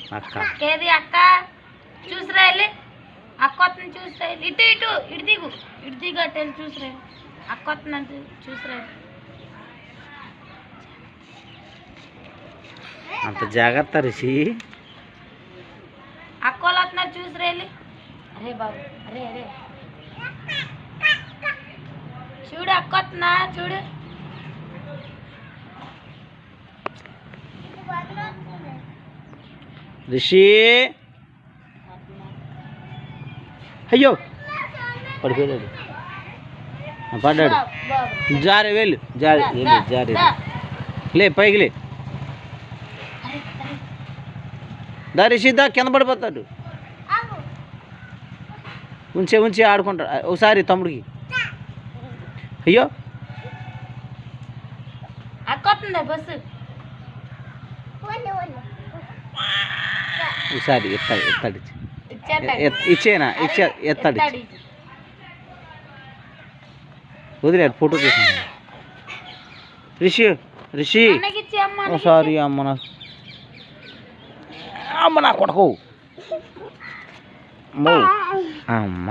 అక్క ఏది అక్క చూసిరా వెళ్ళి అక్క వస్తుంది చూసిరా ఇటు ఇటు ఇటు దిగు అటు వెళ్ళి చూసిరా అక్క వస్తుందంటే చూసిరా అంత జాగ్రత్త రిషి అక్క వాళ్ళు వస్తున్నారు చూసిరా వెళ్ళి అరే బాబు అరే అరే చూడు అక్క వస్తున్నా చూడు రిషి అయ్యో పడిపోయాడు పడ్డాడు జారే వెళ్ళు జారే లే పైకి లే దా రిషి దా కింద పడిపోతాడు ఉంచి ఆడుకుంటాడు ఒకసారి తమ్ముడికి అయ్యో అక్క వస్తుందా బస్సు ఒకసారి ఎత్తాడు ఇచ్చేనా ఎత్తాడు వదిలేడు ఫోటో తీసుకున్నాను రిషి సారీ అమ్మ నా కొడుకు అమ్మ